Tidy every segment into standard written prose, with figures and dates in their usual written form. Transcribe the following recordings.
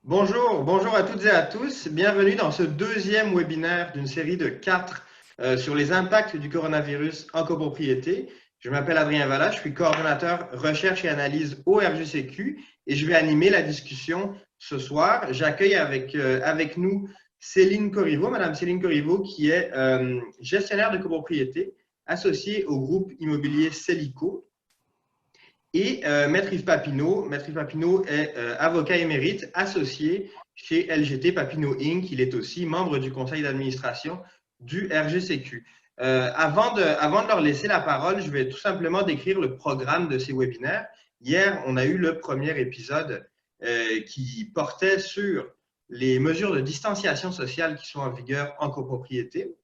Bonjour à toutes et à tous. Bienvenue dans ce deuxième webinaire d'une série de 4 sur les impacts du coronavirus en copropriété. Je m'appelle Adrien Vallat, je suis coordonnateur recherche et analyse au RGCQ et je vais animer la discussion ce soir. J'accueille avec nous Céline Corriveau, Madame Céline Corriveau, qui est gestionnaire de copropriété associée au groupe immobilier Celico. Et Maître Yves Papineau. Maître Yves Papineau est avocat émérite associé chez LGT Papineau Inc. Il est aussi membre du conseil d'administration du RGCQ. Avant de leur laisser la parole, je vais tout simplement décrire le programme de ces webinaires. Hier, on a eu le premier épisode qui portait sur les mesures de distanciation sociale qui sont en vigueur en copropriété.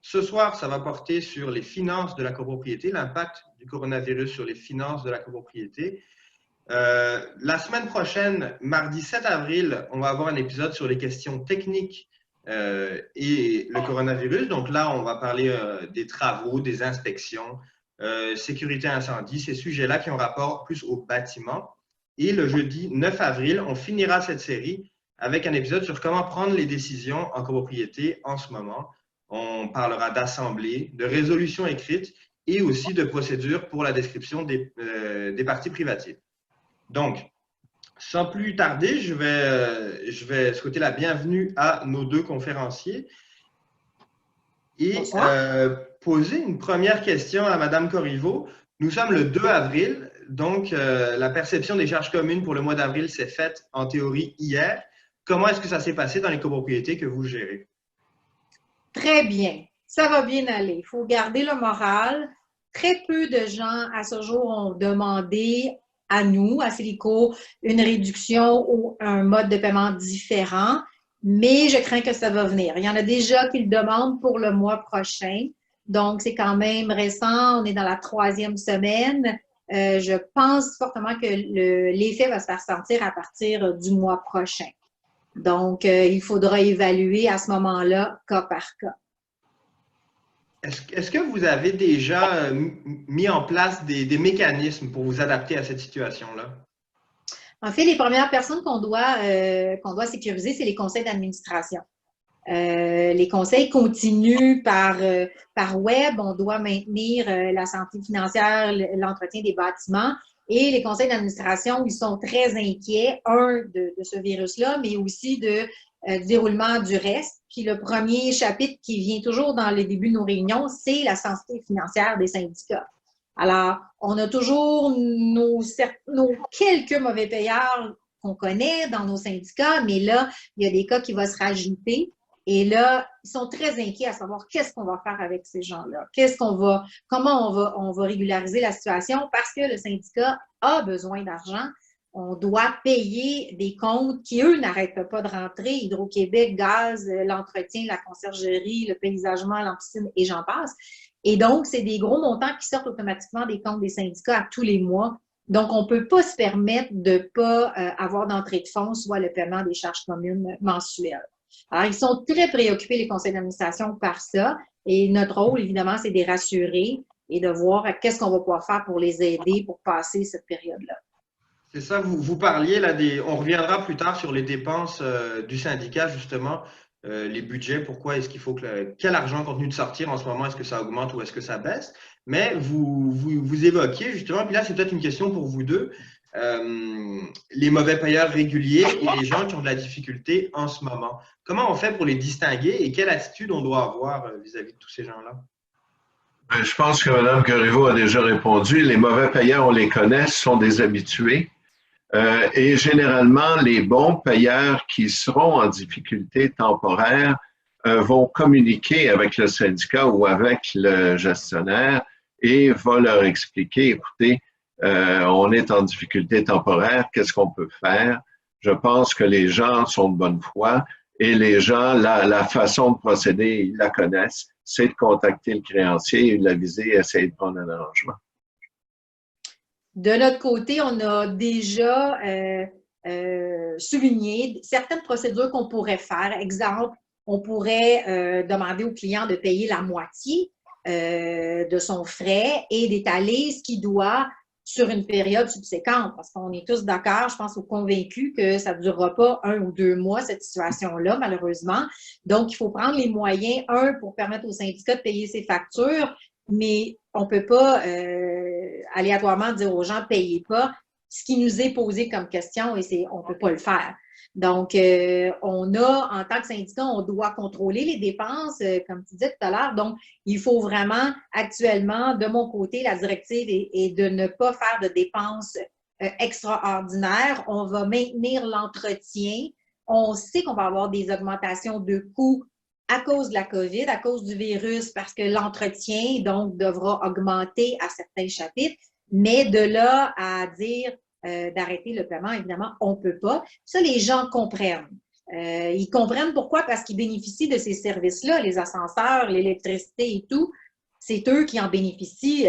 Ce soir, ça va porter sur les finances de la copropriété, l'impact du coronavirus sur les finances de la copropriété. La semaine prochaine, mardi 7 avril, on va avoir un épisode sur les questions techniques et le coronavirus. Donc là, on va parler des travaux, des inspections, sécurité incendie, ces sujets-là qui ont rapport plus au bâtiment. Et le jeudi 9 avril, on finira cette série avec un épisode sur comment prendre les décisions en copropriété en ce moment. On parlera d'assemblée, de résolution écrite et aussi de procédures pour la description des parties privatives. Donc, sans plus tarder, je vais souhaiter la bienvenue à nos deux conférenciers et poser une première question à Madame Corriveau. Nous sommes le 2 avril, donc la perception des charges communes pour le mois d'avril s'est faite en théorie hier. Comment est-ce que ça s'est passé dans les copropriétés que vous gérez? Très bien. Ça va bien aller. Il faut garder le moral. Très peu de gens à ce jour ont demandé à nous, à Celico, une réduction ou un mode de paiement différent, mais je crains que ça va venir. Il y en a déjà qui le demandent pour le mois prochain. Donc, c'est quand même récent. On est dans la 3e semaine. Je pense fortement que l'effet va se faire sentir à partir du mois prochain. Donc, il faudra évaluer à ce moment-là, cas par cas. Est-ce que vous avez déjà mis en place des mécanismes pour vous adapter à cette situation-là? En fait, les premières personnes qu'on doit sécuriser, c'est les conseils d'administration. Les conseils continuent par web. On doit maintenir la santé financière, l'entretien des bâtiments. Et les conseils d'administration, ils sont très inquiets, de ce virus-là, mais aussi du déroulement du reste. Puis le premier chapitre qui vient toujours dans les débuts de nos réunions, c'est la santé financière des syndicats. Alors, on a toujours nos quelques mauvais payeurs qu'on connaît dans nos syndicats, mais là, il y a des cas qui vont se rajouter. Et là, ils sont très inquiets à savoir qu'est-ce qu'on va faire avec ces gens-là, comment on va régulariser la situation parce que le syndicat a besoin d'argent. On doit payer des comptes qui, eux, n'arrêtent pas de rentrer. Hydro-Québec, gaz, l'entretien, la conciergerie, le paysagement, l'empiscine et j'en passe. Et donc, c'est des gros montants qui sortent automatiquement des comptes des syndicats à tous les mois. Donc, on ne peut pas se permettre de ne pas avoir d'entrée de fonds, soit le paiement des charges communes mensuelles. Alors, ils sont très préoccupés, les conseils d'administration, par ça. Et notre rôle, évidemment, c'est de les rassurer et de voir qu'est-ce qu'on va pouvoir faire pour les aider pour passer cette période-là. C'est ça, vous parliez là on reviendra plus tard sur les dépenses du syndicat, justement, les budgets, pourquoi est-ce qu'il faut quel argent continue de sortir en ce moment, est-ce que ça augmente ou est-ce que ça baisse? Mais vous évoquiez justement, puis là c'est peut-être une question pour vous deux, les mauvais payeurs réguliers et les gens qui ont de la difficulté en ce moment. Comment on fait pour les distinguer et quelle attitude on doit avoir vis-à-vis de tous ces gens-là? Je pense que Mme Corriveau a déjà répondu. Les mauvais payeurs, on les connaît, ce sont des habitués. Et généralement, les bons payeurs qui seront en difficulté temporaire vont communiquer avec le syndicat ou avec le gestionnaire et vont leur expliquer, écoutez, on est en difficulté temporaire, qu'est-ce qu'on peut faire? Je pense que les gens sont de bonne foi et les gens, la façon de procéder, ils la connaissent, c'est de contacter le créancier et de l'aviser et essayer de prendre un arrangement. De notre côté, on a déjà souligné certaines procédures qu'on pourrait faire. Exemple, on pourrait demander au client de payer la moitié de son frais et d'étaler ce qu'il doit sur une période subséquente, parce qu'on est tous d'accord, je pense, ou convaincus que ça ne durera pas 1 ou 2 mois, cette situation-là, malheureusement. Donc, il faut prendre les moyens, pour permettre aux syndicats de payer ses factures, mais on ne peut pas aléatoirement dire aux gens, payez pas. Ce qui nous est posé comme question, et on ne peut pas le faire. Donc, on a, en tant que syndicat, on doit contrôler les dépenses, comme tu disais tout à l'heure. Donc, il faut vraiment, actuellement, de mon côté, la directive est de ne pas faire de dépenses extraordinaires. On va maintenir l'entretien. On sait qu'on va avoir des augmentations de coûts à cause de la COVID, à cause du virus, parce que l'entretien, donc, devra augmenter à certains chapitres. Mais de là à dire d'arrêter le paiement, évidemment, on ne peut pas. Ça, les gens comprennent. Ils comprennent pourquoi? Parce qu'ils bénéficient de ces services-là, les ascenseurs, l'électricité et tout. C'est eux qui en bénéficient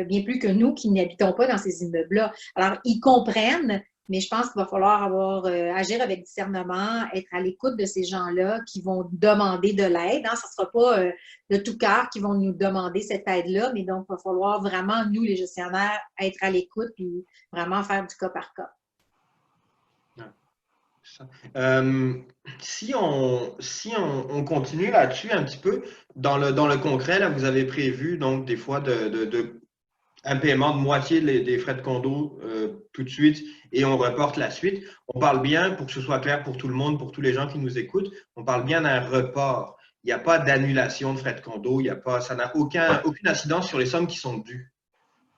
bien plus que nous qui n'habitons pas dans ces immeubles-là. Alors, ils comprennent, mais je pense qu'il va falloir agir avec discernement, être à l'écoute de ces gens-là qui vont demander de l'aide. Ce ne sera pas de tout cœur qui vont nous demander cette aide-là, mais donc il va falloir vraiment, nous, les gestionnaires, être à l'écoute et vraiment faire du cas par cas. Si on continue là-dessus un petit peu, dans le concret, là, vous avez prévu donc des fois un paiement de moitié des frais de condo tout de suite et on reporte la suite. On parle bien, pour que ce soit clair pour tout le monde, pour tous les gens qui nous écoutent, on parle bien d'un report. Il n'y a pas d'annulation de frais de condo, ça n'a aucune incidence sur les sommes qui sont dues.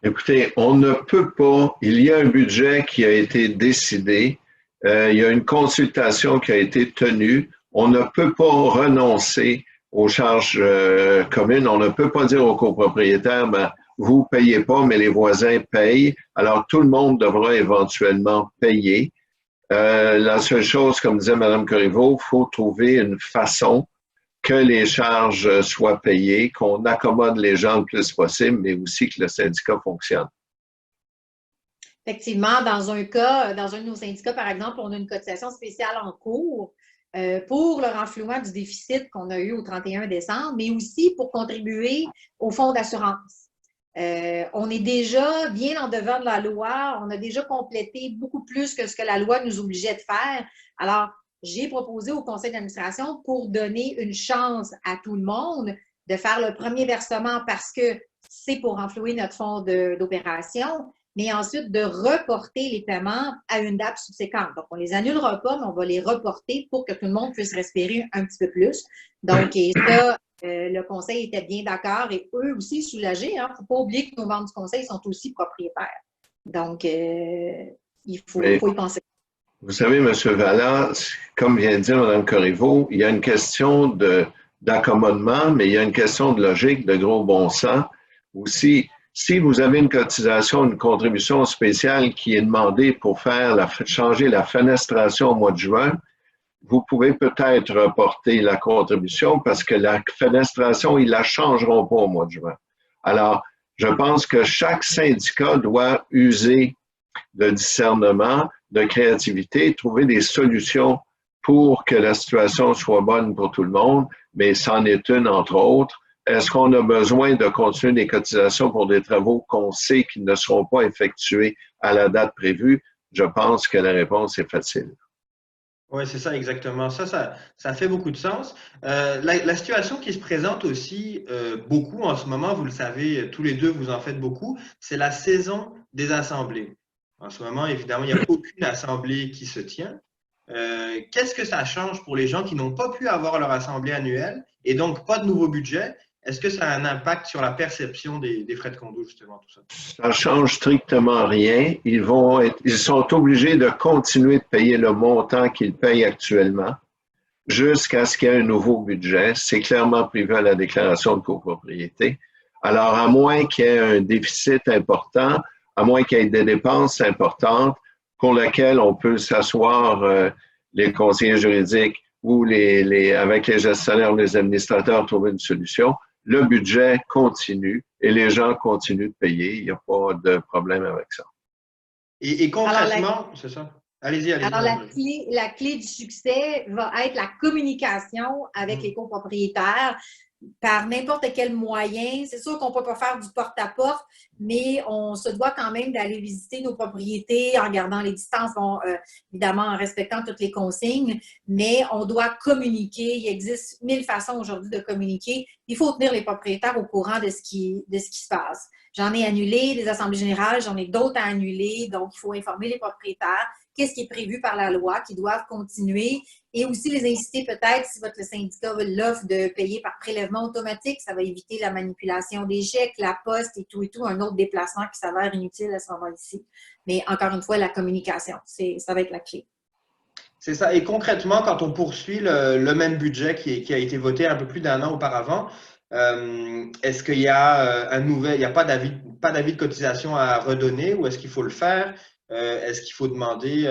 Écoutez, on ne peut pas, il y a un budget qui a été décidé, il y a une consultation qui a été tenue, on ne peut pas renoncer aux charges communes, on ne peut pas dire aux copropriétaires, vous ne payez pas, mais les voisins payent. Alors, tout le monde devra éventuellement payer. La seule chose, comme disait Mme Corriveau, il faut trouver une façon que les charges soient payées, qu'on accommode les gens le plus possible, mais aussi que le syndicat fonctionne. Effectivement, dans un de nos syndicats, par exemple, on a une cotisation spéciale en cours pour le renflouement du déficit qu'on a eu au 31 décembre, mais aussi pour contribuer au fonds d'assurance. On est déjà bien en devant de la loi, on a déjà complété beaucoup plus que ce que la loi nous obligeait de faire. Alors, j'ai proposé au conseil d'administration pour donner une chance à tout le monde de faire le premier versement parce que c'est pour renflouer notre fonds d'opération, mais ensuite de reporter les paiements à une date subséquente. Donc, on ne les annulera pas, mais on va les reporter pour que tout le monde puisse respirer un petit peu plus. Donc, et ça, le conseil était bien d'accord et eux aussi soulagés. Il ne faut pas oublier que nos membres du conseil sont aussi propriétaires. Donc, il faut y penser. Vous savez, M. Vallat, comme vient de dire Mme Corriveau, il y a une question d'accommodement, mais il y a une question de logique, de gros bon sens. Aussi, si vous avez une cotisation, une contribution spéciale qui est demandée pour changer la fenestration au mois de juin, vous pouvez peut-être reporter la contribution parce que la fenestration, ils ne la changeront pas au mois de juin. Alors, je pense que chaque syndicat doit user de discernement, de créativité, trouver des solutions pour que la situation soit bonne pour tout le monde, mais c'en est une entre autres. Est-ce qu'on a besoin de continuer des cotisations pour des travaux qu'on sait qu'ils ne seront pas effectués à la date prévue? Je pense que la réponse est facile. Oui, c'est ça, exactement. Ça fait beaucoup de sens. La situation qui se présente aussi beaucoup en ce moment, vous le savez, tous les deux, vous en faites beaucoup, c'est la saison des assemblées. En ce moment, évidemment, il n'y a aucune assemblée qui se tient. Qu'est-ce que ça change pour les gens qui n'ont pas pu avoir leur assemblée annuelle et donc pas de nouveau budget? Est-ce que ça a un impact sur la perception des frais de condo, justement, tout ça? Ça ne change strictement rien. Ils sont obligés de continuer de payer le montant qu'ils payent actuellement jusqu'à ce qu'il y ait un nouveau budget. C'est clairement prévu à la déclaration de copropriété. Alors, à moins qu'il y ait un déficit important, à moins qu'il y ait des dépenses importantes pour lesquelles on peut s'asseoir, les conseillers juridiques ou avec les gestionnaires ou les administrateurs, trouver une solution, le budget continue et les gens continuent de payer. Il n'y a pas de problème avec ça. Et concrètement, c'est ça? Allez-y. Alors, la clé du succès va être la communication avec les copropriétaires. par n'importe quel moyen. C'est sûr qu'on ne peut pas faire du porte-à-porte, mais on se doit quand même d'aller visiter nos propriétés en gardant les distances, bon, évidemment en respectant toutes les consignes, mais on doit communiquer. Il existe 1000 façons aujourd'hui de communiquer. Il faut tenir les propriétaires au courant de ce qui se passe. J'en ai annulé des assemblées générales, j'en ai d'autres à annuler, donc il faut informer les propriétaires qu'est-ce qui est prévu par la loi, qui doivent continuer, et aussi les inciter peut-être, si votre syndicat veut l'offre, de payer par prélèvement automatique. Ça va éviter la manipulation des chèques, la poste et tout, un autre déplacement qui s'avère inutile à ce moment-ci. Mais encore une fois, la communication, ça va être la clé. C'est ça. Et concrètement, quand on poursuit le même budget qui a été voté un peu plus d'1 an auparavant, est-ce qu'il y a il n'y a pas d'avis de cotisation à redonner, ou est-ce qu'il faut le faire? Est-ce qu'il faut demander,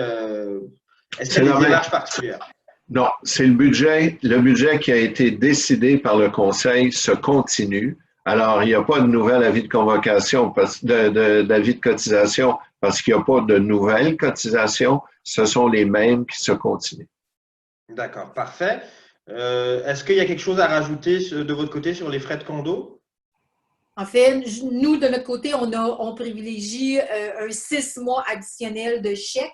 est-ce qu'il y a des démarches particulières? Non, c'est le budget qui a été décidé par le Conseil se continue. Alors, il n'y a pas de nouvel avis de convocation, d'avis de cotisation, parce qu'il n'y a pas de nouvelles cotisations. Ce sont les mêmes qui se continuent. D'accord, parfait. Est-ce qu'il y a quelque chose à rajouter de votre côté sur les frais de condo? En fait, nous, de notre côté, on privilégie un 6 mois additionnel de chèque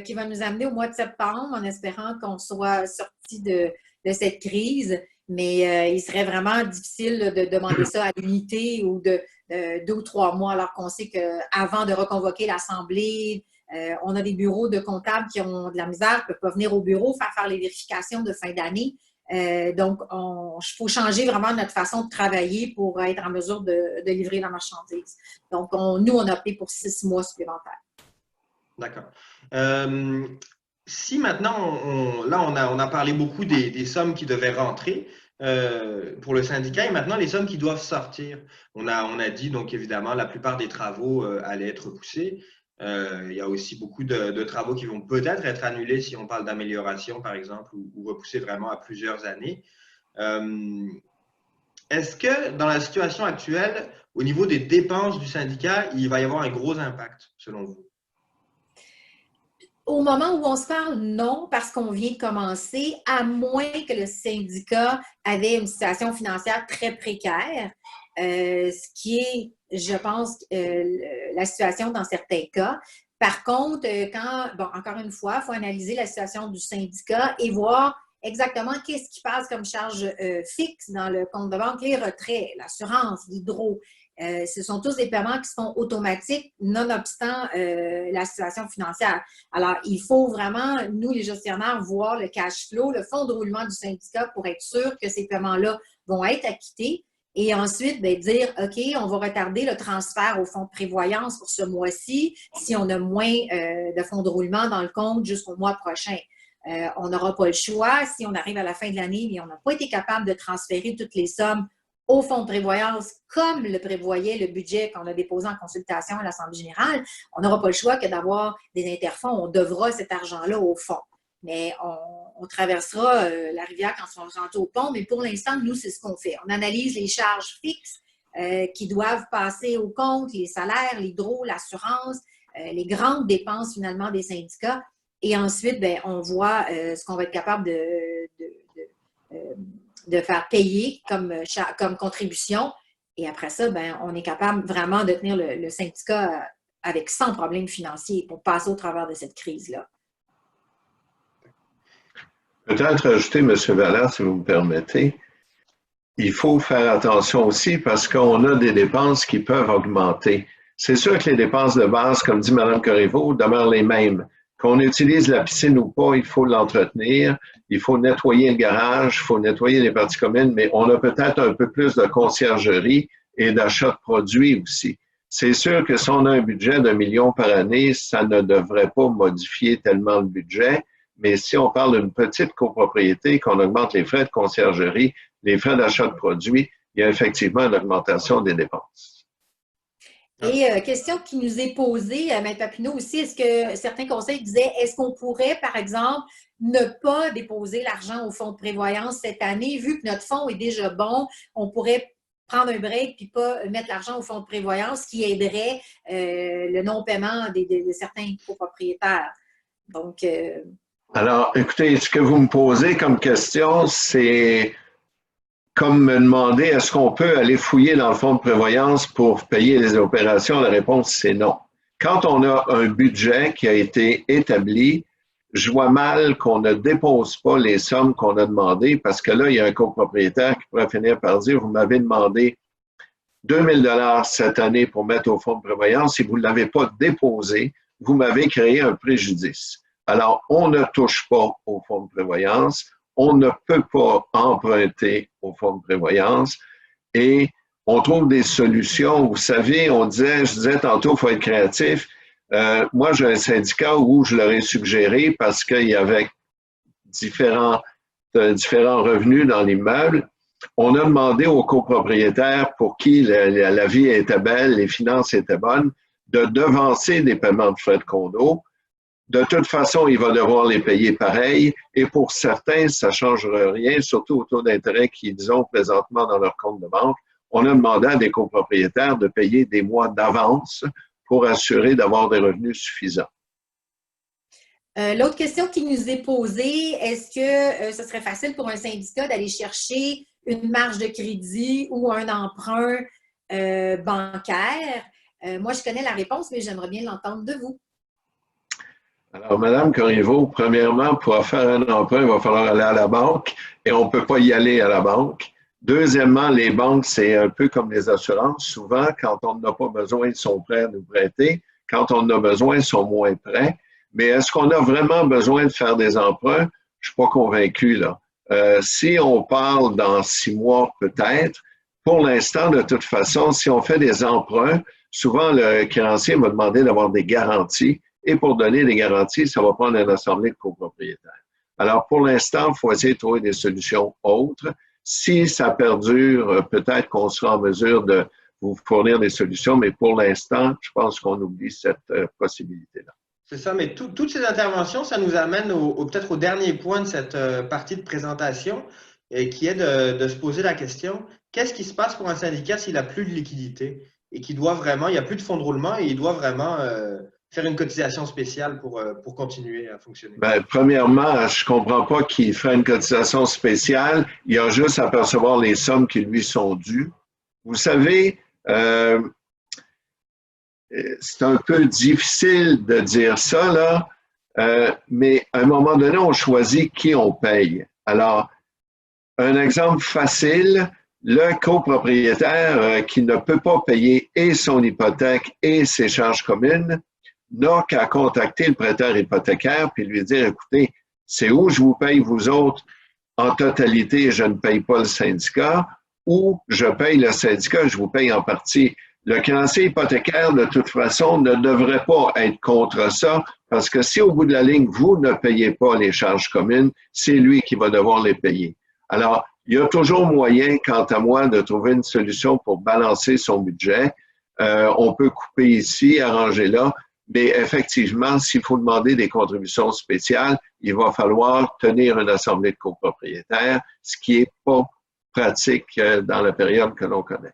qui va nous amener au mois de septembre en espérant qu'on soit sorti de cette crise. Mais il serait vraiment difficile de demander ça à l'unité ou de 2 ou 3 mois, alors qu'on sait qu'avant de reconvoquer l'Assemblée, on a des bureaux de comptables qui ont de la misère, ne peuvent pas venir au bureau faire les vérifications de fin d'année. Donc, il faut changer vraiment notre façon de travailler pour être en mesure de livrer la marchandise. Donc, nous, on a opté pour 6 mois supplémentaires. D'accord. Si maintenant, on a parlé beaucoup des sommes qui devaient rentrer pour le syndicat, et maintenant les sommes qui doivent sortir. On a dit, donc évidemment, la plupart des travaux allaient être repoussés. Il y a aussi beaucoup de travaux qui vont peut-être être annulés si on parle d'amélioration, par exemple, ou repoussés vraiment à plusieurs années. Est-ce que dans la situation actuelle, au niveau des dépenses du syndicat, il va y avoir un gros impact, selon vous? Au moment où on se parle, non, parce qu'on vient de commencer, à moins que le syndicat avait une situation financière très précaire, ce qui est, je pense, la situation dans certains cas. Par contre, encore une fois, il faut analyser la situation du syndicat et voir exactement qu'est-ce qui passe comme charge fixe dans le compte de banque, les retraits, l'assurance, l'hydro. Ce sont tous des paiements qui sont automatiques, nonobstant la situation financière. Alors, il faut vraiment, nous, les gestionnaires, voir le cash flow, le fonds de roulement du syndicat pour être sûr que ces paiements-là vont être acquittés. Et ensuite, dire, OK, on va retarder le transfert au fonds de prévoyance pour ce mois-ci si on a moins de fonds de roulement dans le compte jusqu'au mois prochain. On n'aura pas le choix. Si on arrive à la fin de l'année et on n'a pas été capable de transférer toutes les sommes au fonds de prévoyance, comme le prévoyait le budget qu'on a déposé en consultation à l'Assemblée générale, on n'aura pas le choix que d'avoir des interfonds. On devra cet argent-là au fond. Mais on traversera la rivière quand on rentre au pont. Mais pour l'instant, nous, c'est ce qu'on fait. On analyse les charges fixes qui doivent passer au compte, les salaires, l'hydro, l'assurance, les grandes dépenses finalement des syndicats. Et ensuite, on voit ce qu'on va être capable de faire payer comme contribution. Et après ça, on est capable vraiment de tenir le syndicat avec sans problème financier pour passer au travers de cette crise-là. Peut-être ajouter, M. Vallat, si vous me permettez, il faut faire attention aussi parce qu'on a des dépenses qui peuvent augmenter. C'est sûr que les dépenses de base, comme dit Mme Corriveau, demeurent les mêmes. Qu'on utilise la piscine ou pas, il faut l'entretenir, il faut nettoyer le garage, il faut nettoyer les parties communes, mais on a peut-être un peu plus de conciergerie et d'achat de produits aussi. C'est sûr que si on a un budget d'1 million par année, ça ne devrait pas modifier tellement le budget, mais si on parle d'une petite copropriété, qu'on augmente les frais de conciergerie, les frais d'achat de produits, il y a effectivement une augmentation des dépenses. Et question qui nous est posée, Mme Papineau aussi, est-ce que certains conseils disaient, est-ce qu'on pourrait, par exemple, ne pas déposer l'argent au fonds de prévoyance cette année, vu que notre fonds est déjà bon, on pourrait prendre un break puis pas mettre l'argent au fonds de prévoyance, qui aiderait le non-paiement de certains copropriétaires. Donc, alors, écoutez, ce que vous me posez comme question, c'est comme me demander, est-ce qu'on peut aller fouiller dans le fonds de prévoyance pour payer les opérations? La réponse, c'est non. Quand on a un budget qui a été établi, je vois mal qu'on ne dépose pas les sommes qu'on a demandées parce que là, il y a un copropriétaire qui pourrait finir par dire, vous m'avez demandé 2 000 $ cette année pour mettre au fonds de prévoyance. Si vous ne l'avez pas déposé, vous m'avez créé un préjudice. Alors, on ne touche pas au fonds de prévoyance, on ne peut pas emprunter au fonds de prévoyance et on trouve des solutions. Vous savez, je disais tantôt, il faut être créatif. Moi, j'ai un syndicat où je leur ai suggéré, parce qu'il y avait différents revenus dans l'immeuble, on a demandé aux copropriétaires pour qui la vie était belle, les finances étaient bonnes, de devancer des paiements de frais de condo. De toute façon, il va devoir les payer pareil. Et pour certains, ça ne changera rien, surtout au taux d'intérêt qu'ils ont présentement dans leur compte de banque. On a demandé à des copropriétaires de payer des mois d'avance pour assurer d'avoir des revenus suffisants. L'autre question qui nous est posée, est-ce que ce serait facile pour un syndicat d'aller chercher une marge de crédit ou un emprunt bancaire? Moi, je connais la réponse, mais j'aimerais bien l'entendre de vous. Alors, Madame Corriveau, premièrement, pour faire un emprunt, il va falloir aller à la banque et on ne peut pas y aller à la banque. Deuxièmement, les banques, c'est un peu comme les assurances. Souvent, quand on n'en a pas besoin, ils sont prêts à nous prêter. Quand on en a besoin, ils sont moins prêts. Mais est-ce qu'on a vraiment besoin de faire des emprunts? Je ne suis pas convaincu, là. Si on parle dans 6 mois, peut-être, pour l'instant, de toute façon, si on fait des emprunts, souvent le créancier va demander d'avoir des garanties. Et pour donner des garanties, ça va prendre une assemblée de copropriétaires. Alors, pour l'instant, il faut essayer de trouver des solutions autres. Si ça perdure, peut-être qu'on sera en mesure de vous fournir des solutions, mais pour l'instant, je pense qu'on oublie cette possibilité-là. C'est ça, mais toutes ces interventions, ça nous amène peut-être au dernier point de cette partie de présentation, qui est de se poser la question, qu'est-ce qui se passe pour un syndicat s'il n'a plus de liquidité et qu'il doit vraiment, il n'y a plus de fonds de roulement et il doit vraiment faire une cotisation spéciale pour continuer à fonctionner? Bien, premièrement, je ne comprends pas qu'il ferait une cotisation spéciale. Il a juste à percevoir les sommes qui lui sont dues. Vous savez, c'est un peu difficile de dire ça, là, mais à un moment donné, on choisit qui on paye. Alors, un exemple facile, le copropriétaire qui ne peut pas payer et son hypothèque et ses charges communes n'a qu'à contacter le prêteur hypothécaire puis lui dire, écoutez, c'est où je vous paye vous autres en totalité et je ne paye pas le syndicat, ou je paye le syndicat et je vous paye en partie. Le créancier hypothécaire, de toute façon, ne devrait pas être contre ça, parce que si au bout de la ligne, vous ne payez pas les charges communes, c'est lui qui va devoir les payer. Alors, il y a toujours moyen, quant à moi, de trouver une solution pour balancer son budget. On peut couper ici, arranger là, mais effectivement, s'il faut demander des contributions spéciales, il va falloir tenir une assemblée de copropriétaires, ce qui n'est pas pratique dans la période que l'on connaît.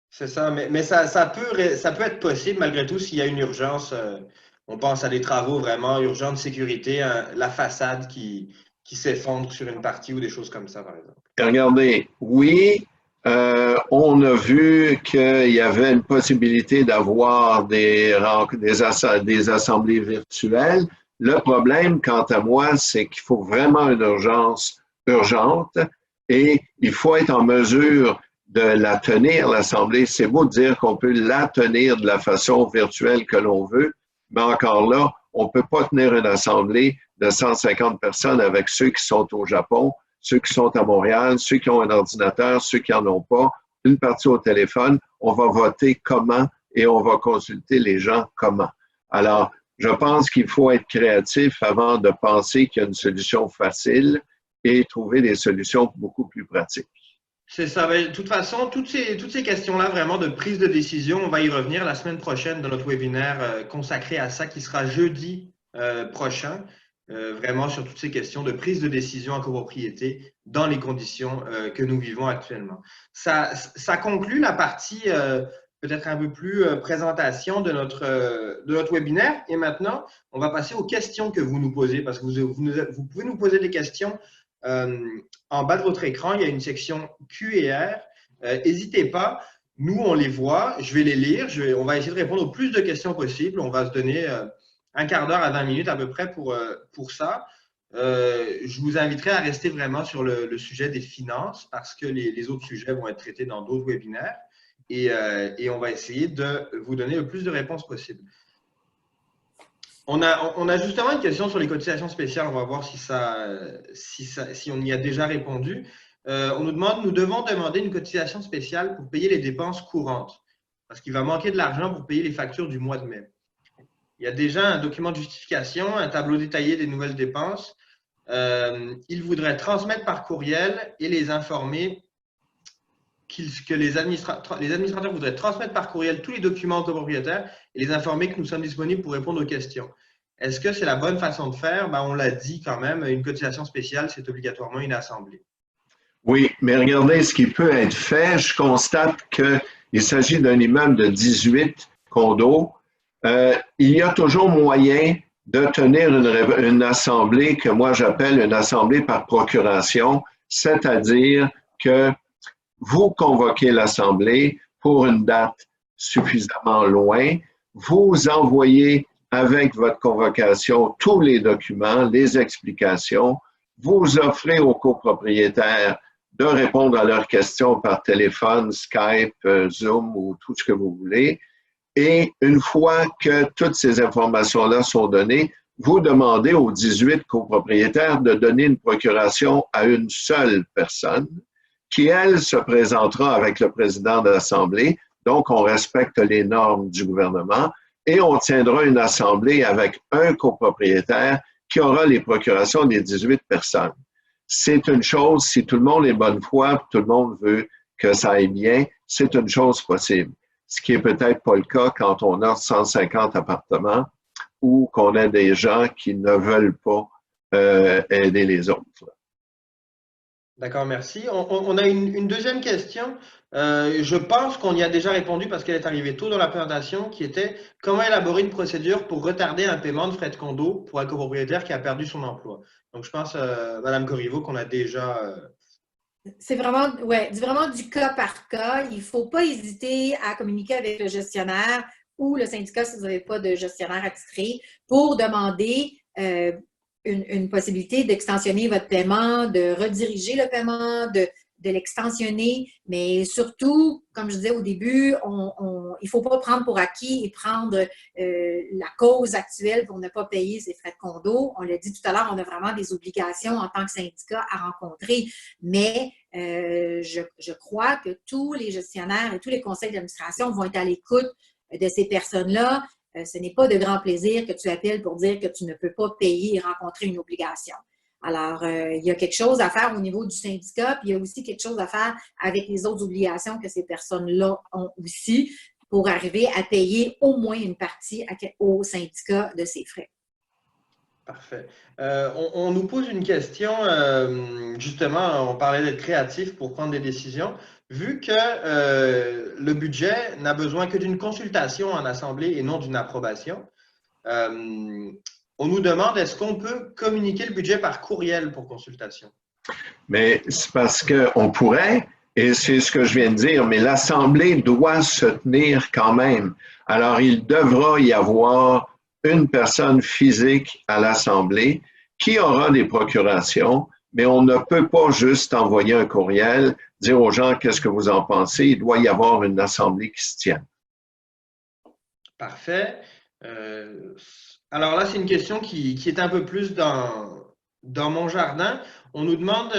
C'est ça, mais ça peut être possible malgré tout s'il y a une urgence. On pense à des travaux vraiment urgents de sécurité, la façade qui s'effondre sur une partie ou des choses comme ça, par exemple. Regardez, oui, on a vu qu'il y avait une possibilité d'avoir des assemblées virtuelles. Le problème, quant à moi, c'est qu'il faut vraiment une urgence urgente et il faut être en mesure de la tenir, l'assemblée. C'est beau de dire qu'on peut la tenir de la façon virtuelle que l'on veut, mais encore là, on ne peut pas tenir une assemblée de 150 personnes avec ceux qui sont au Japon, ceux qui sont à Montréal, ceux qui ont un ordinateur, ceux qui n'en ont pas, une partie au téléphone. On va voter comment et on va consulter les gens comment. Alors, je pense qu'il faut être créatif avant de penser qu'il y a une solution facile et trouver des solutions beaucoup plus pratiques. C'est ça. Mais de toute façon, toutes ces questions-là, vraiment de prise de décision, on va y revenir la semaine prochaine dans notre webinaire consacré à ça, qui sera jeudi prochain, vraiment sur toutes ces questions de prise de décision en copropriété dans les conditions que nous vivons actuellement. Ça conclut la partie peut-être un peu plus présentation de notre webinaire. Et maintenant, on va passer aux questions que vous nous posez, parce que vous pouvez nous poser des questions En bas de votre écran, il y a une section Q et R. N'hésitez pas. Nous, on les voit. Je vais les lire. On va essayer de répondre au plus de questions possible. On va se donner un quart d'heure à 20 minutes à peu près pour ça. Je vous inviterai à rester vraiment sur le sujet des finances parce que les autres sujets vont être traités dans d'autres webinaires et on va essayer de vous donner le plus de réponses possible. On a justement une question sur les cotisations spéciales. On va voir si on y a déjà répondu. On nous demande, nous devons demander une cotisation spéciale pour payer les dépenses courantes parce qu'il va manquer de l'argent pour payer les factures du mois de mai. Il y a déjà un document de justification, un tableau détaillé des nouvelles dépenses. Il voudrait transmettre par courriel et les informer que les administrateurs voudraient transmettre par courriel tous les documents aux copropriétaires et les informer que nous sommes disponibles pour répondre aux questions. Est-ce que c'est la bonne façon de faire? Ben, on l'a dit quand même, une cotisation spéciale, c'est obligatoirement une assemblée. Oui, mais regardez ce qui peut être fait. Je constate qu'il s'agit d'un immeuble de 18 condos. Il y a toujours moyen de tenir une assemblée que moi j'appelle une assemblée par procuration, c'est-à-dire que vous convoquez l'assemblée pour une date suffisamment loin, vous envoyez avec votre convocation tous les documents, les explications, vous offrez aux copropriétaires de répondre à leurs questions par téléphone, Skype, Zoom ou tout ce que vous voulez. Et une fois que toutes ces informations-là sont données, vous demandez aux 18 copropriétaires de donner une procuration à une seule personne qui, elle, se présentera avec le président de l'Assemblée. Donc, on respecte les normes du gouvernement et on tiendra une assemblée avec un copropriétaire qui aura les procurations des 18 personnes. C'est une chose, si tout le monde est bonne foi, tout le monde veut que ça aille bien, c'est une chose possible. Ce qui est peut-être pas le cas quand on a 150 appartements ou qu'on a des gens qui ne veulent pas aider les autres. D'accord, merci. On a une deuxième question. Je pense qu'on y a déjà répondu parce qu'elle est arrivée tôt dans la présentation, qui était comment élaborer une procédure pour retarder un paiement de frais de condo pour un copropriétaire qui a perdu son emploi. Donc, je pense, Madame Corriveau, qu'on a déjà… C'est vraiment, vraiment du cas par cas. Il ne faut pas hésiter à communiquer avec le gestionnaire ou le syndicat si vous n'avez pas de gestionnaire attitré pour demander une possibilité d'extensionner votre paiement, de rediriger le paiement, de l'extensionner, mais surtout, comme je disais au début, il ne faut pas prendre pour acquis et prendre la cause actuelle pour ne pas payer ses frais de condo. On l'a dit tout à l'heure, on a vraiment des obligations en tant que syndicat à rencontrer, mais je crois que tous les gestionnaires et tous les conseils d'administration vont être à l'écoute de ces personnes-là. Ce n'est pas de grand plaisir que tu appelles pour dire que tu ne peux pas payer et rencontrer une obligation. Alors, il y a quelque chose à faire au niveau du syndicat, puis il y a aussi quelque chose à faire avec les autres obligations que ces personnes-là ont aussi pour arriver à payer au moins une partie au syndicat de ces frais. Parfait. On nous pose une question, justement, on parlait d'être créatif pour prendre des décisions. Vu que le budget n'a besoin que d'une consultation en assemblée et non d'une approbation, on nous demande est-ce qu'on peut communiquer le budget par courriel pour consultation? Mais c'est parce qu'on pourrait, et c'est ce que je viens de dire, mais l'Assemblée doit se tenir quand même. Alors, il devra y avoir une personne physique à l'Assemblée qui aura des procurations, mais on ne peut pas juste envoyer un courriel, dire aux gens qu'est-ce que vous en pensez. Il doit y avoir une Assemblée qui se tienne. Parfait. Alors là, c'est une question qui est un peu plus dans mon jardin. On nous demande,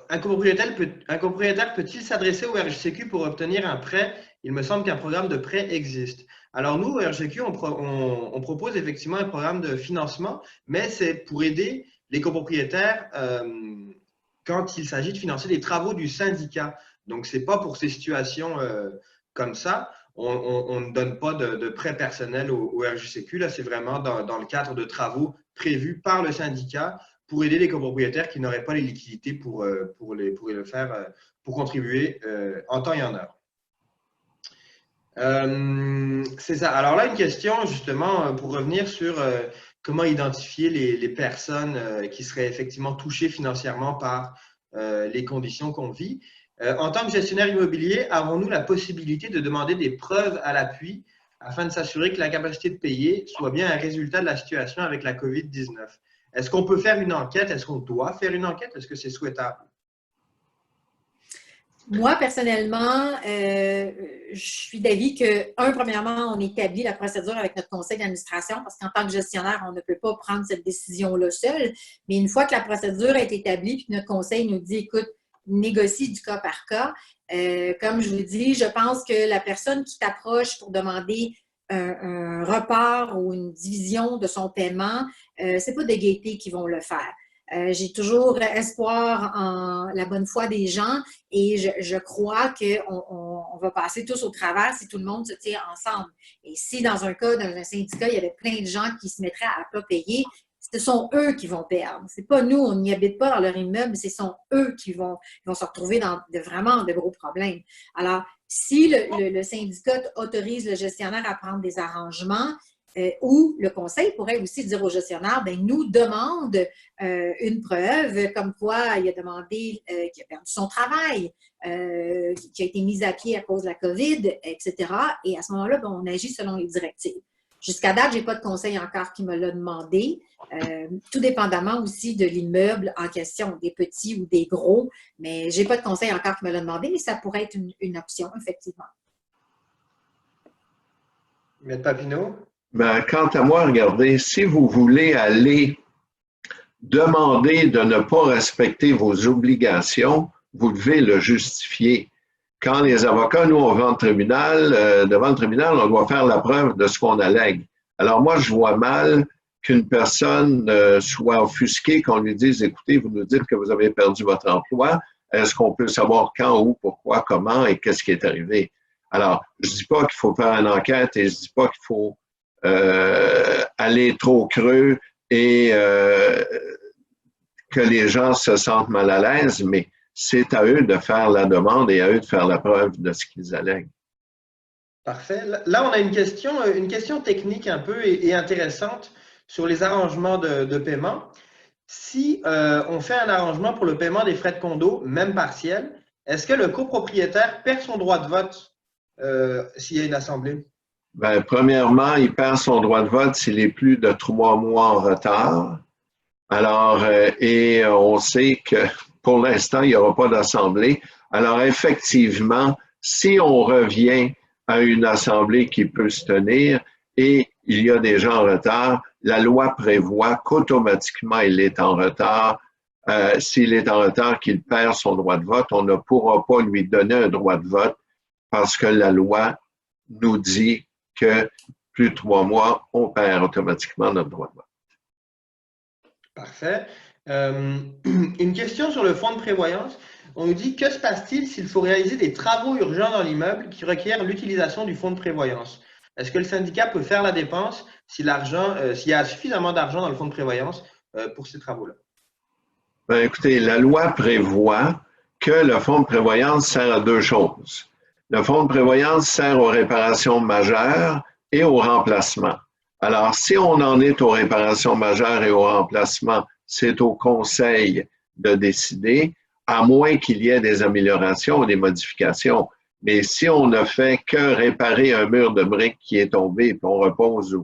un copropriétaire peut-il s'adresser au RGCQ pour obtenir un prêt? Il me semble qu'un programme de prêt existe. Alors nous, au RGCQ, on propose effectivement un programme de financement, mais c'est pour aider les copropriétaires quand il s'agit de financer les travaux du syndicat. Donc, ce n'est pas pour ces situations comme ça. On ne donne pas de prêt personnel au RGCQ. Là, c'est vraiment dans le cadre de travaux prévus par le syndicat pour aider les copropriétaires qui n'auraient pas les liquidités pour le faire, pour contribuer en temps et en heure. C'est ça. Alors là, une question, justement, pour revenir sur comment identifier les personnes qui seraient effectivement touchées financièrement par les conditions qu'on vit. En tant que gestionnaire immobilier, avons-nous la possibilité de demander des preuves à l'appui afin de s'assurer que la capacité de payer soit bien un résultat de la situation avec la COVID-19? Est-ce qu'on peut faire une enquête? Est-ce qu'on doit faire une enquête? Est-ce que c'est souhaitable? Moi, personnellement, je suis d'avis que, premièrement, on établit la procédure avec notre conseil d'administration parce qu'en tant que gestionnaire, on ne peut pas prendre cette décision-là seul. Mais une fois que la procédure est établie puis que notre conseil nous dit, écoute, négocie du cas par cas, comme je vous dis, je pense que la personne qui t'approche pour demander un report ou une division de son paiement, c'est pas des gaietés qui vont le faire. J'ai toujours espoir en la bonne foi des gens et je crois qu'on va passer tous au travers si tout le monde se tient ensemble. Et si dans un cas, dans un syndicat, il y avait plein de gens qui se mettraient à ne pas payer, ce sont eux qui vont perdre. C'est pas nous, on n'y habite pas dans leur immeuble, ce sont eux qui vont se retrouver dans vraiment de gros problèmes. Alors, si le syndicat autorise le gestionnaire à prendre des arrangements, ou le conseil pourrait aussi dire au gestionnaire, ben nous demande une preuve comme quoi il a demandé qu'il a perdu son travail, qui a été mis à pied à cause de la COVID, etc. Et à ce moment-là, ben, on agit selon les directives. Jusqu'à date, je n'ai pas de conseil encore qui me l'a demandé, tout dépendamment aussi de l'immeuble en question, des petits ou des gros, mais je n'ai pas de conseil encore qui me l'a demandé, mais ça pourrait être une option, effectivement. Maître Papineau? Ben, quant à moi, regardez, si vous voulez aller demander de ne pas respecter vos obligations, vous devez le justifier. Quand les avocats, nous, on va devant le tribunal, on doit faire la preuve de ce qu'on allègue. Alors moi, je vois mal qu'une personne soit offusquée, qu'on lui dise, écoutez, vous nous dites que vous avez perdu votre emploi, est-ce qu'on peut savoir quand, où, pourquoi, comment et qu'est-ce qui est arrivé? Alors, je ne dis pas qu'il faut faire une enquête et je ne dis pas qu'il faut aller trop creux et que les gens se sentent mal à l'aise, mais c'est à eux de faire la demande et à eux de faire la preuve de ce qu'ils allèguent. Parfait. Là, on a une question technique un peu et intéressante sur les arrangements de paiement. Si on fait un arrangement pour le paiement des frais de condo, même partiel, est-ce que le copropriétaire perd son droit de vote s'il y a une assemblée? Ben, premièrement, il perd son droit de vote s'il est plus de 3 mois en retard. Alors, et on sait que pour l'instant, il n'y aura pas d'assemblée. Alors, effectivement, si on revient à une assemblée qui peut se tenir et il y a des gens en retard, la loi prévoit qu'automatiquement, il est en retard. S'il est en retard, qu'il perd son droit de vote, on ne pourra pas lui donner un droit de vote parce que la loi nous dit que plus de 3 mois, on perd automatiquement notre droit de vote. Parfait. Une question sur le fonds de prévoyance. On nous dit, que se passe-t-il s'il faut réaliser des travaux urgents dans l'immeuble qui requièrent l'utilisation du fonds de prévoyance? Est-ce que le syndicat peut faire la dépense s'il y a suffisamment d'argent dans le fonds de prévoyance pour ces travaux-là? Ben, écoutez, la loi prévoit que le fonds de prévoyance sert à 2 choses. Le fonds de prévoyance sert aux réparations majeures et au remplacement. Alors, si on en est aux réparations majeures et au remplacement, c'est au conseil de décider, à moins qu'il y ait des améliorations ou des modifications. Mais si on ne fait que réparer un mur de briques qui est tombé et on repose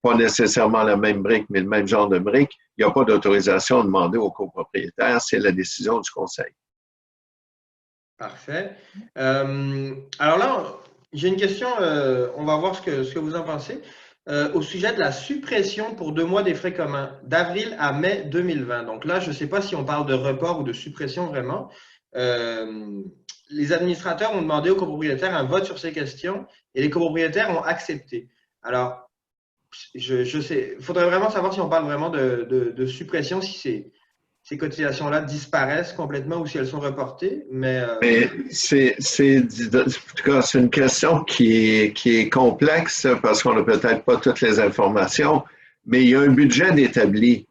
pas nécessairement la même brique, mais le même genre de brique, il n'y a pas d'autorisation demandée au copropriétaire, c'est la décision du conseil. Parfait. Alors là, j'ai une question, on va voir ce que vous en pensez. Au sujet de la suppression pour 2 mois des frais communs, d'avril à mai 2020. Donc là, je ne sais pas si on parle de report ou de suppression vraiment. Les administrateurs ont demandé aux copropriétaires un vote sur ces questions et les copropriétaires ont accepté. Alors, je sais, il faudrait vraiment savoir si on parle vraiment de suppression, si ces cotisations-là disparaissent complètement ou si elles sont reportées. Mais c'est une question qui est complexe parce qu'on n'a peut-être pas toutes les informations, mais il y a un budget d'établi.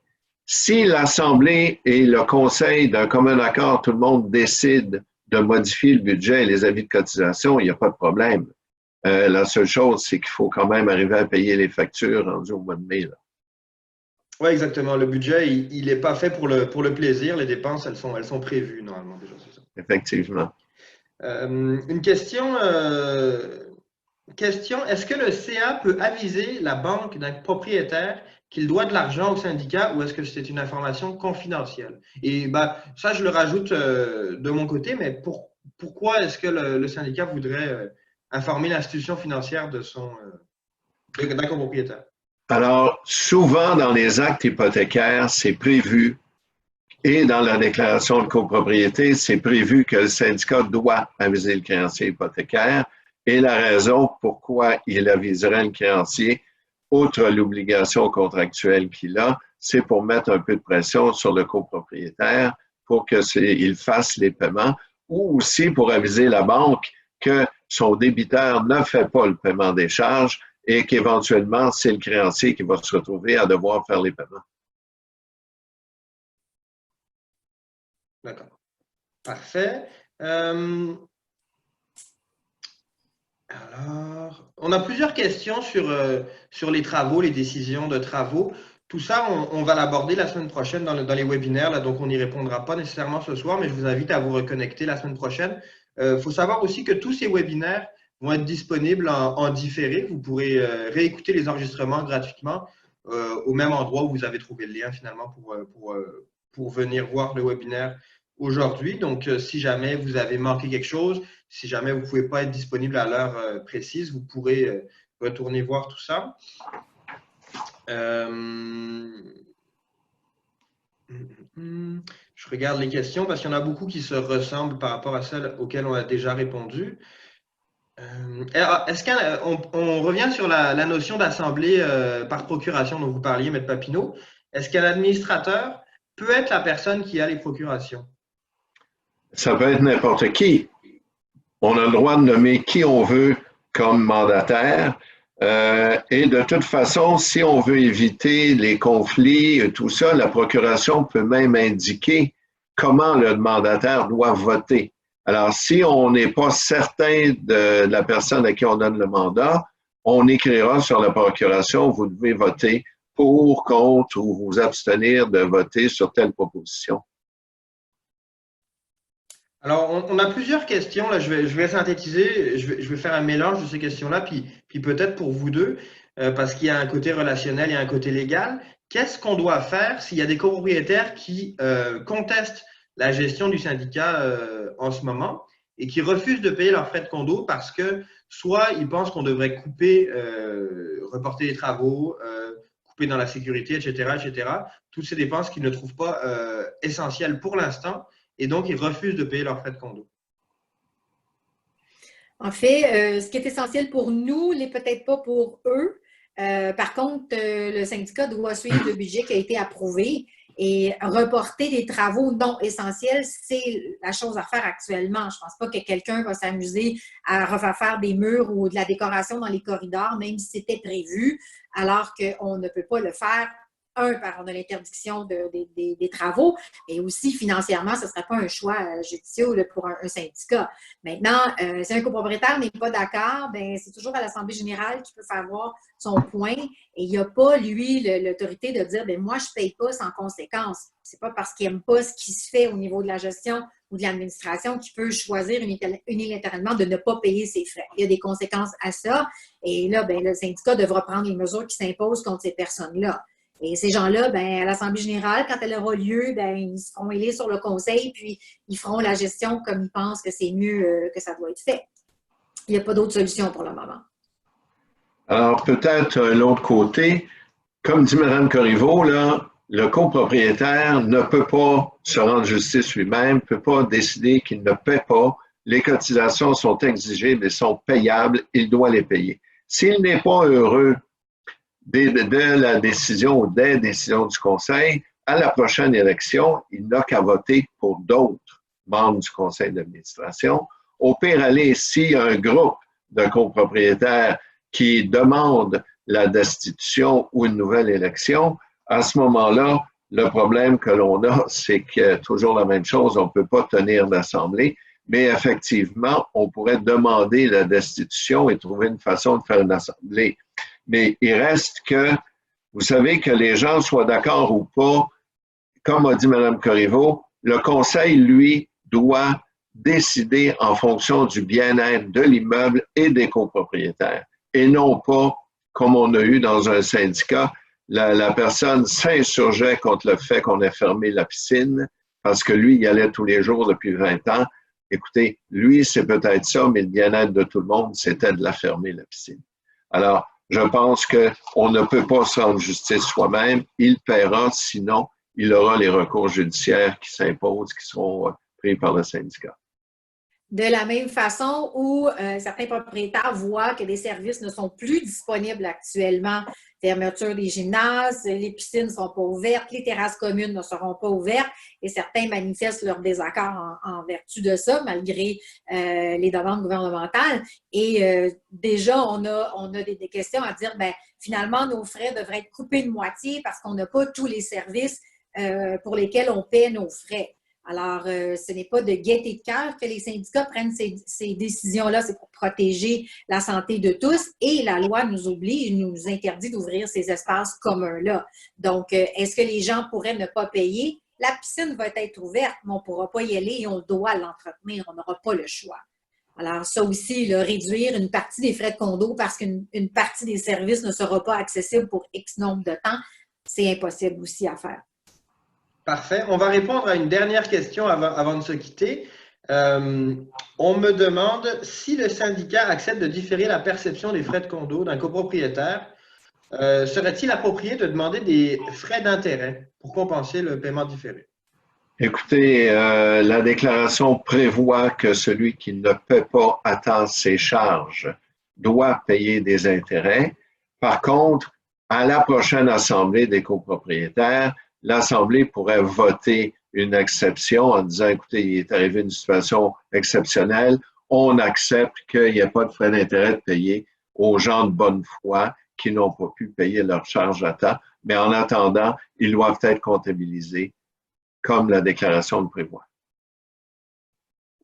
Si l'Assemblée et le Conseil, d'un commun accord, tout le monde décide de modifier le budget et les avis de cotisation, il n'y a pas de problème. La seule chose, c'est qu'il faut quand même arriver à payer les factures rendues au mois de mai. Là. Oui, exactement. Le budget, il n'est pas fait pour le plaisir. Les dépenses, elles sont prévues normalement déjà, c'est ça. Effectivement. Une question, est-ce que le CA peut aviser la banque d'un propriétaire qu'il doit de l'argent au syndicat ou est-ce que c'est une information confidentielle? Et bah, ça, je le rajoute de mon côté, mais pourquoi est-ce que le syndicat voudrait informer l'institution financière d'un copropriétaire? Alors, souvent dans les actes hypothécaires, c'est prévu et dans la déclaration de copropriété, c'est prévu que le syndicat doit aviser le créancier hypothécaire et la raison pourquoi il aviserait le créancier, outre l'obligation contractuelle qu'il a, c'est pour mettre un peu de pression sur le copropriétaire pour qu'il fasse les paiements ou aussi pour aviser la banque que son débiteur ne fait pas le paiement des charges et qu'éventuellement, c'est le créancier qui va se retrouver à devoir faire les paiements. D'accord. Parfait. Alors, on a plusieurs questions sur les travaux, les décisions de travaux. Tout ça, on va l'aborder la semaine prochaine dans les webinaires, là, donc on n'y répondra pas nécessairement ce soir, mais je vous invite à vous reconnecter la semaine prochaine. Faut savoir aussi que tous ces webinaires vont être disponibles en différé. Vous pourrez réécouter les enregistrements gratuitement au même endroit où vous avez trouvé le lien finalement pour venir voir le webinaire aujourd'hui. Donc, si jamais vous avez manqué quelque chose, si jamais vous ne pouvez pas être disponible à l'heure précise, vous pourrez retourner voir tout ça. Je regarde les questions parce qu'il y en a beaucoup qui se ressemblent par rapport à celles auxquelles on a déjà répondu. Est-ce qu'on revient sur la notion d'assemblée par procuration dont vous parliez, M. Papineau? Est-ce qu'un administrateur peut être la personne qui a les procurations? Ça peut être n'importe qui. On a le droit de nommer qui on veut comme mandataire. Et de toute façon, si on veut éviter les conflits, tout ça, la procuration peut même indiquer comment le mandataire doit voter. Alors, si on n'est pas certain de la personne à qui on donne le mandat, on écrira sur la procuration, vous devez voter pour, contre ou vous abstenir de voter sur telle proposition. Alors, on a plusieurs questions. Là, je vais synthétiser, je vais faire un mélange de ces questions-là, puis peut-être pour vous deux, parce qu'il y a un côté relationnel et un côté légal. Qu'est-ce qu'on doit faire s'il y a des copropriétaires qui contestent la gestion du syndicat en ce moment et qui refusent de payer leurs frais de condo parce que soit ils pensent qu'on devrait couper, reporter les travaux, couper dans la sécurité, etc., etc. Toutes ces dépenses qu'ils ne trouvent pas essentielles pour l'instant. Et donc, ils refusent de payer leurs frais de condo. En fait, ce qui est essentiel pour nous l'est peut-être pas pour eux. Par contre, le syndicat doit suivre le budget qui a été approuvé et reporter des travaux non essentiels, c'est la chose à faire actuellement. Je ne pense pas que quelqu'un va s'amuser à refaire faire des murs ou de la décoration dans les corridors, même si c'était prévu, alors qu'on ne peut pas le faire. On a l'interdiction des travaux, mais aussi financièrement, ce ne serait pas un choix judicieux pour un syndicat. Maintenant, si un copropriétaire n'est pas d'accord, ben, c'est toujours à l'Assemblée générale qui peut faire voir son point et il n'y a pas, lui, l'autorité de dire ben, « moi, je ne paye pas sans conséquence ». Ce n'est pas parce qu'il n'aime pas ce qui se fait au niveau de la gestion ou de l'administration qu'il peut choisir unilatéralement de ne pas payer ses frais. Il y a des conséquences à ça et là, ben, le syndicat devra prendre les mesures qui s'imposent contre ces personnes-là. Et ces gens-là, ben, à l'Assemblée générale, quand elle aura lieu, ben, ils seront élus sur le conseil, puis ils feront la gestion comme ils pensent que c'est mieux que ça doit être fait. Il n'y a pas d'autre solution pour le moment. Alors, peut-être l'autre côté, comme dit Mme Corriveau, là, le copropriétaire ne peut pas se rendre justice lui-même, ne peut pas décider qu'il ne paie pas. Les cotisations sont exigibles et sont payables, il doit les payer. S'il n'est pas heureux de la décision ou des décisions du Conseil, à la prochaine élection, il n'a qu'à voter pour d'autres membres du Conseil d'administration. Au pire, aller, s'il y a un groupe de copropriétaires qui demande la destitution ou une nouvelle élection, à ce moment-là, le problème que l'on a, c'est que toujours la même chose, on ne peut pas tenir d'assemblée, mais effectivement, on pourrait demander la destitution et trouver une façon de faire une assemblée. Mais il reste que Vous savez que les gens soient d'accord ou pas, comme a dit Mme Corriveau, le conseil, lui, doit décider en fonction du bien-être de l'immeuble et des copropriétaires, et non pas, comme on a eu dans un syndicat, la personne s'insurgeait contre le fait qu'on ait fermé la piscine parce que lui, il y allait tous les jours depuis 20 ans. Écoutez, lui, c'est peut-être ça, mais le bien-être de tout le monde, c'était de la fermer, la piscine. Alors, je pense qu'on ne peut pas se rendre justice soi-même. Il paiera, sinon, il aura les recours judiciaires qui s'imposent, qui seront pris par le syndicat. De la même façon où certains propriétaires voient que des services ne sont plus disponibles actuellement, fermeture des gymnases, les piscines ne sont pas ouvertes, les terrasses communes ne seront pas ouvertes et certains manifestent leur désaccord en vertu de ça, malgré les demandes gouvernementales. Et déjà, on a des questions à dire, bien, finalement, nos frais devraient être coupés de moitié parce qu'on n'a pas tous les services pour lesquels on paie nos frais. Alors, ce n'est pas de gaieté de cœur que les syndicats prennent ces décisions-là, c'est pour protéger la santé de tous et la loi nous oblige, nous interdit d'ouvrir ces espaces communs-là. Donc, est-ce que les gens pourraient ne pas payer? La piscine va être ouverte, mais on ne pourra pas y aller et on doit l'entretenir, on n'aura pas le choix. Alors, ça aussi, là, réduire une partie des frais de condo parce qu'une partie des services ne sera pas accessible pour X nombre de temps, c'est impossible aussi à faire. Parfait. On va répondre à une dernière question avant de se quitter. On me demande si le syndicat accepte de différer la perception des frais de condo d'un copropriétaire, serait-il approprié de demander des frais d'intérêt pour compenser le paiement différé? Écoutez, la déclaration prévoit que celui qui ne peut pas attendre ses charges doit payer des intérêts. Par contre, à la prochaine assemblée des copropriétaires, l'Assemblée pourrait voter une exception en disant, écoutez, il est arrivé une situation exceptionnelle, on accepte qu'il n'y ait pas de frais d'intérêt de payer aux gens de bonne foi qui n'ont pas pu payer leurs charges à temps, mais en attendant, ils doivent être comptabilisés comme la déclaration le prévoit.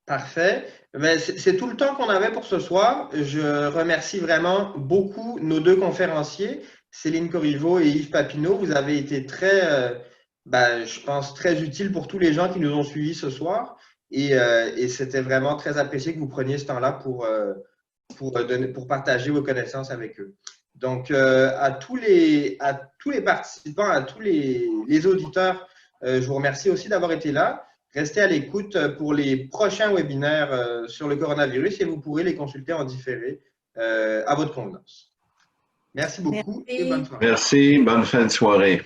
Parfait. C'est tout le temps qu'on avait pour ce soir. Je remercie vraiment beaucoup nos deux conférenciers, Céline Corriveau et Yves Papineau. Vous avez été très, je pense, très utiles pour tous les gens qui nous ont suivis ce soir. Et c'était vraiment très apprécié que vous preniez ce temps-là pour partager vos connaissances avec eux. Donc, à tous les participants, à tous les auditeurs, je vous remercie aussi d'avoir été là. Restez à l'écoute pour les prochains webinaires sur le coronavirus et vous pourrez les consulter en différé à votre convenance. Merci beaucoup et bonne soirée. Merci, bonne fin de soirée.